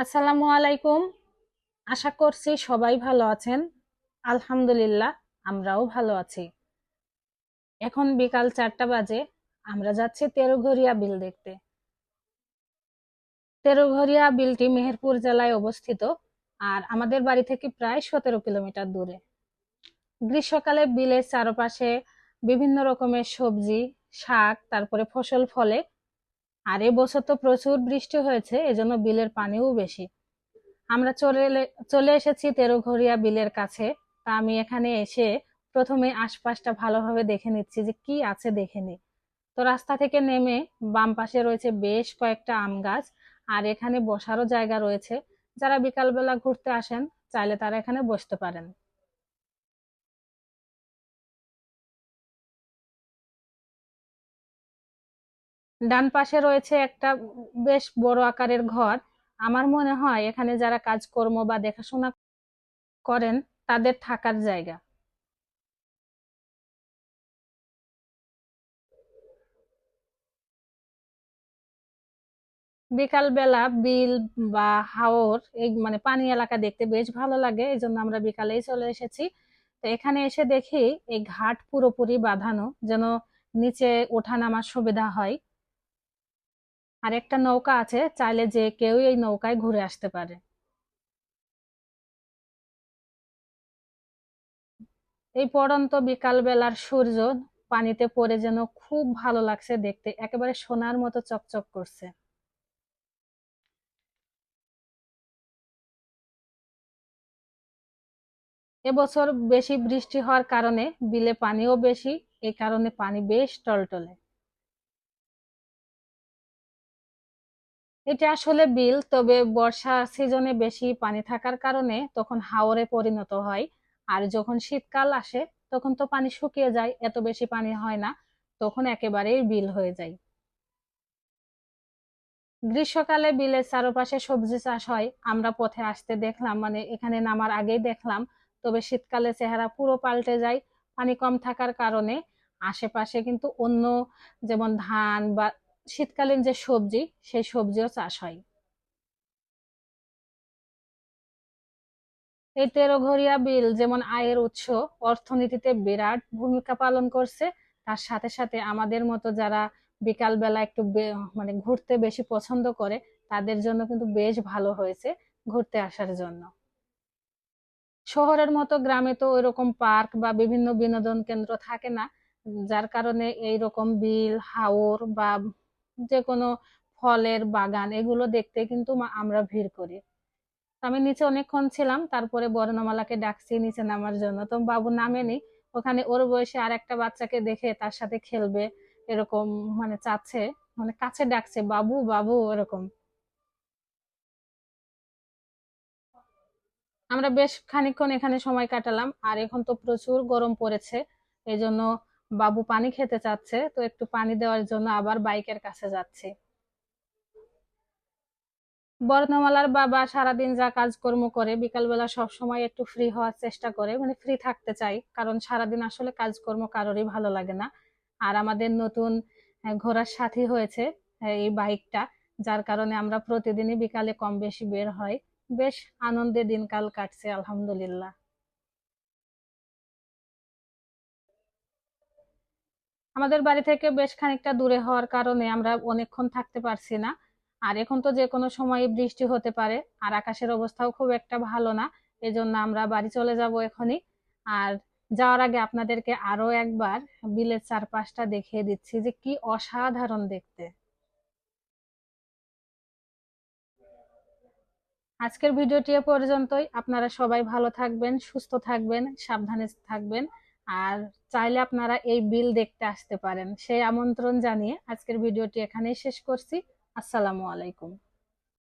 আসসালামু আলাইকুম। আশা করছি সবাই ভালো আছেন। আলহামদুলিল্লাহ, আমরাও ভালো আছি। এখন বিকাল 4টা বাজে। আমরা যাচ্ছি তেরোঘরিয়া বিল দেখতে। তেরোঘরিয়া বিলটি মেহেরপুর জেলায় অবস্থিত, আর আমাদের বাড়ি থেকে প্রায় 17 কিলোমিটার দূরে। গ্রীষ্মকালে বিলের চারপাশে বিভিন্ন রকমের সবজি, শাক, তারপরে ফসল ফলে। আর এবছর তো প্রচুর বৃষ্টি হয়েছে, এজন্য বিলের পানিও বেশি। আমরা চলে এসেছি তেরোঘরিয়া বিলের কাছে। তা আমি এখানে এসে প্রথমে আশপাশটা ভালোভাবে দেখে নিচ্ছি যে কি আছে দেখে নি। তো রাস্তা থেকে নেমে বাম পাশে রয়েছে বেশ কয়েকটা আম গাছ, আর এখানে বসারও জায়গা রয়েছে। যারা বিকালবেলা ঘুরতে আসেন, চাইলে তারা এখানে বসতে পারেন। ডান পাশে রয়েছে একটা বেশ বড় আকারের ঘর। আমার মনে হয় এখানে যারা কাজকর্ম বা দেখাশোনা করেন তাদের থাকার জায়গা। বিকাল বেলা বিল বা হাওর এই মানে পানি এলাকা দেখতে বেশ ভালো লাগে, এই জন্য আমরা বিকালেই চলে এসেছি। তো এখানে এসে দেখি এই ঘাট পুরোপুরি বাঁধানো, যেন নিচে ওঠা নামার সুবিধা হয়। আর একটা নৌকা আছে, চাইলে যে কেউ এই নৌকায় ঘুরে আসতে পারে। এই পড়ন্ত বিকাল বেলার সূর্য পানিতে পড়ে যেন খুব ভালো লাগছে দেখতে, একেবারে সোনার মতো চকচক করছে। এবছর বেশি বৃষ্টি হওয়ার কারণে বিলে পানিও বেশি, এই কারণে পানি বেশ টলটলে। এটা আসলে বিল, তবে বর্ষা সিজনে বেশি পানি থাকার কারণে তখন হাওরে পরিণত হয়। আর যখন শীতকাল আসে তখন তো পানি শুকিয়ে যায়, এত বেশি পানি হয় না, তখন একেবারেই বিল হয়ে যায়। গ্রীষ্মকালে বিলের চারপাশে সবজি চাষ হয়, আমরা পথে আসতে দেখলাম, মানে এখানে নামার আগেই দেখলাম। তবে শীতকালে চেহারা পুরো পাল্টে যায় পানি কম থাকার কারণে। আশেপাশে কিন্তু অন্য, যেমন ধান বা শীতকালীন যে সবজি, সেই সবজিও চাষ হয়। এই তেরোঘরিয়া বিল যেমন আয়ের উৎস, অর্থনীতিতে বিরাট ভূমিকা পালন করছে, তার সাথে সাথে আমাদের মতো যারা বিকাল বেলা একটু মানে ঘুরতে বেশি পছন্দ করে, তাদের জন্য কিন্তু বেশ ভালো হয়েছে ঘুরতে আসার জন্য। শহরের মতো গ্রামে তো ওইরকম পার্ক বা বিভিন্ন বিনোদন কেন্দ্র থাকে না, যার কারণে এইরকম বিল, হাওর বা যে কোনো ফলের বাগান এগুলো দেখতে কিন্তু আমরা ভিড় করি। আমি নিচে অনেকক্ষণ ছিলাম, তারপরে বর্ণমালাকে ডাকছি নিচে নামার জন্য, তো বাবু নামেনি। ওখানে ওর বয়সে আর একটা বাচ্চাকে দেখে তার সাথে খেলবে এরকম মানে চাচ্ছে, মানে কাছে ডাকছে বাবু বাবু এরকম। আমরা বেশ খানিকক্ষণ এখানে সময় কাটালাম, আর এখন তো প্রচুর গরম পড়েছে, এই জন্য বাবু পানি খেতে চাচ্ছে, তো একটু পানি দেওয়ার জন্য আবার বাইকের কাছে যাচ্ছি। বর্ণমালার বাবা সারাদিন যা কাজকর্ম করে, বিকালবেলা সব সময় একটু ফ্রি হওয়ার চেষ্টা করে, মানে ফ্রি থাকতে চাই, কারণ সারাদিন আসলে কাজকর্ম কারোরই ভালো লাগে না। আর আমাদের নতুন ঘোরার সাথী হয়েছে এই বাইকটা, যার কারণে আমরা প্রতিদিনই বিকালে কম বেশি বের হয়। বেশ আনন্দে দিনকাল কাটছে আলহামদুলিল্লাহ। আমাদের বাড়ি থেকে বেশ খানিকটা দূরে হওয়ার কারণে আমরা অনেকক্ষণ থাকতে পারছি না। আর এখন তো যে কোনো সময় বৃষ্টি হতে পারে, আর আকাশের অবস্থাও খুব একটা ভালো না, এজন্য আমরা বাড়ি চলে যাব এখনই। আর যাওয়ার আগে আপনাদেরকে আরো একবার বিলের চারপাশটা দেখিয়ে দিচ্ছি যে কি অসাধারণ দেখতে। আজকের ভিডিওটি এ পর্যন্তই। আপনারা সবাই ভালো থাকবেন, সুস্থ থাকবেন, সাবধানে থাকবেন। আর চাইলে আপনারা এই বিল দেখতে আসতে পারেন, সেই আমন্ত্রণ জানিয়ে আজকের ভিডিওটি এখানেই শেষ করছি। আসসালামু আলাইকুম।